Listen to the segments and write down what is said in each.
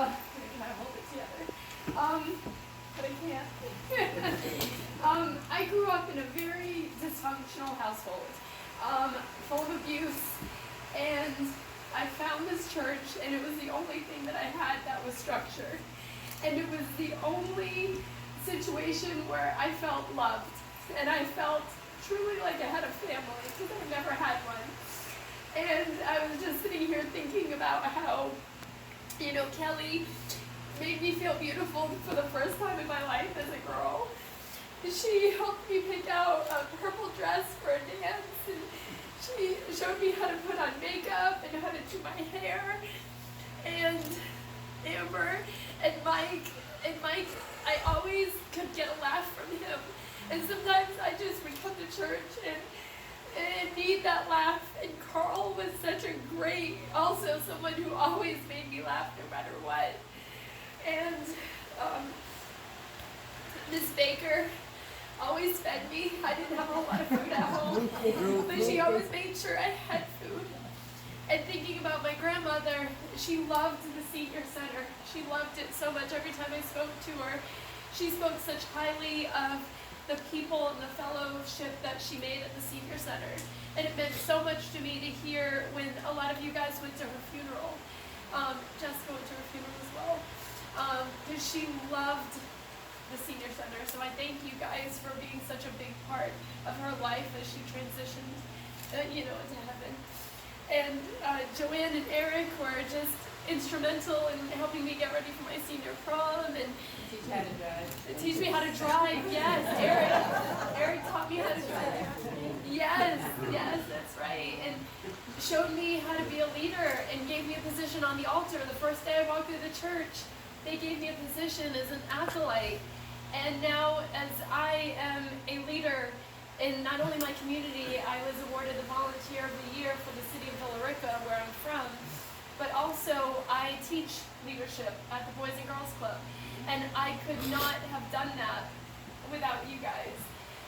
Can I hold it together? But I can't. I grew up in a very dysfunctional household, full of abuse, and I found this church, and it was the only thing that I had that was structured. And it was the only situation where I felt loved, and I felt truly like I had a family, because I never had one. And I was just sitting here thinking about how, Kelly made me feel beautiful for the first time in my life as a girl. She helped me pick out a purple dress for a dance, and she showed me how to put on makeup and how to do my hair. And Amber and Mike, I always could get a laugh from him. And sometimes I just would come to church and need that laugh. And Carl was such a great, also someone who always made me laugh no matter what. And Miss Baker always fed me. I didn't have a whole lot of food at home, but she always made sure I had food. And thinking about my grandmother, she loved the senior center. She loved it so much. Every time I spoke to her, she spoke such highly of the people and the fellowship that she made at the senior center. And it meant so much to me to hear when a lot of you guys went to her funeral. Jessica went to her funeral as well. Because she loved the senior center. So I thank you guys for being such a big part of her life as she transitioned, into heaven. And Joanne and Eric were just instrumental in helping me get ready for my senior prom and teach me how to drive. Yes, Eric taught me how to drive. Yes, that's right. And showed me how to be a leader and gave me a position on the altar. The first day I walked through the church, they gave me a position as an acolyte. And now as I am a leader in not only my community, I was awarded the Volunteer of the Year for the city of Villa Rica, where I'm from, but also I teach leadership at the Boys and Girls Club. And I could not have done that without you guys.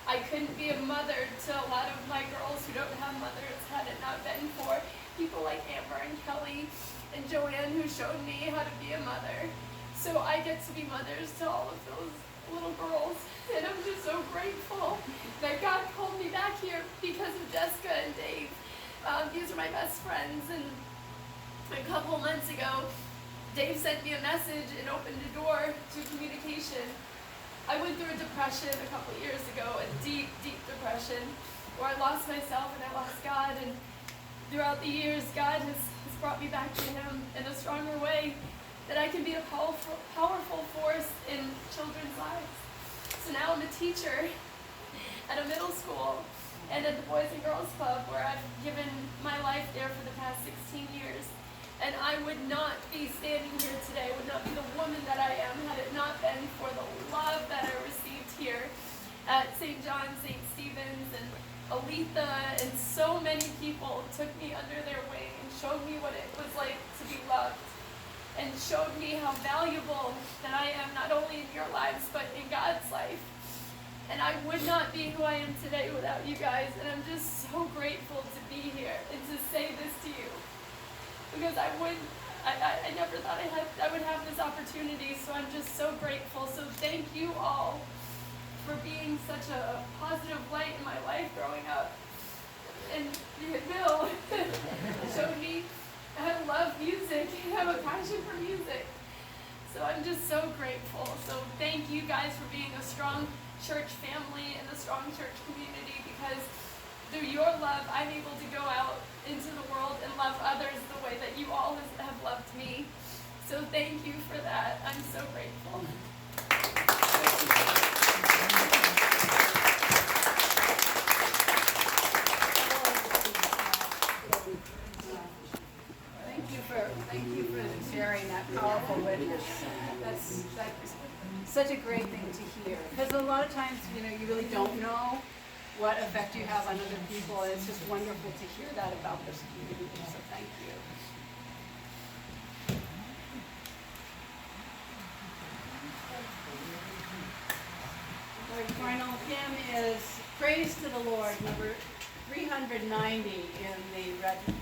I couldn't be a mother to a lot of my girls who don't have mothers had it not been for people like Amber and Kelly and Joanne who showed me how to be a mother. So I get to be mothers to all of those little girls, and I'm just so grateful that God called me back here because of Jessica and Dave. These are my best friends, and a couple months ago, Dave sent me a message and opened a door to communication. I went through a depression a couple years ago, a deep, deep depression, where I lost myself and I lost God, and throughout the years, God has brought me back to Him in a stronger way, that I can be a powerful force in children's lives. So now I'm a teacher at a middle school and at the Boys and Girls Club, where I've given my life there for the past 16 years. And I would not be standing here today, would not be the woman that I am, had it not been for the love that I received here at St. John, St. Stephen's, and Aletha, and so many people took me under their wing and showed me what it was like to be loved, and showed me how valuable that I am, not only in your lives, but in God's life. And I would not be who I am today without you guys, and I'm just so grateful to be here and to say this to you. Because I never thought I would have this opportunity, so I'm just so grateful. So thank you all for being such a positive light in my life growing up. And Bill showed me how to love music and have a passion for music. So I'm just so grateful. So thank you guys for being a strong church family and a strong church community, because through your love, I'm able to go out into the world and love others the way that you all have loved me. So thank you for that. I'm so grateful. Thank you for sharing that powerful witness. That's such a great thing to hear. Because a lot of times, you really don't know what effect you have on other people, and it's just wonderful to hear that about this community. So thank you. Our final hymn is Praise to the Lord, number 390 in the red hymn.